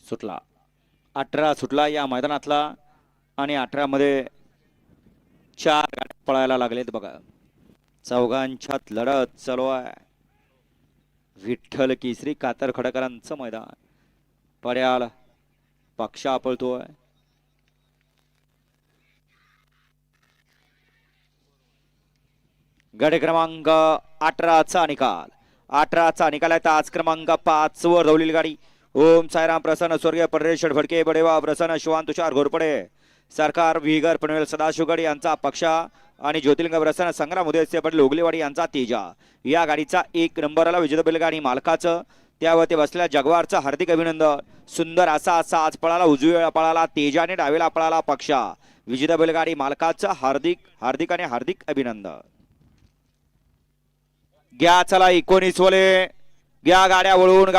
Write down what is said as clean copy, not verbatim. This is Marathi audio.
सुटला 18 सुटला या मैदानातला आणि 18 मध्ये 4 गाड्या पळायला लागलेत बघा. चौघांच्यात लढत चालू आहे. विठ्ठल केसरी कातर खडकरांचं मैदान. पड्याल पक्षा पळतोय. गड क्रमांक 18चा निकाल. 18चा निकाल आहे. तास क्रमांक 5 वर धावलेली गाडी ओम साईराम प्रसन्न स्वर्गीय परेश फडके बडेवा प्रसन्न शिवान तुषार घोरपडे सरकार विगर पनवेल सदाशिवगड यांचा पक्षा आणि ज्योतिर्लिंग प्रसन्न संग्राम उदयसे पटेल ओगलेवाडी यांचा तेजा. या गाडीचा 1 नंबरला विजेता बैलगाडी मालकाचं त्यावरती बसलेल्या जगवारचं हार्दिक अभिनंदन. सुंदर असा आज पळाला. उजवीला पळाला तेजाने, डावीला पळाला पक्षा. विजेता बैलगाडी मालकाचं हार्दिक आणि हार्दिक अभिनंदन. घ्या चला 19 वले घ्या गाड्या वळून.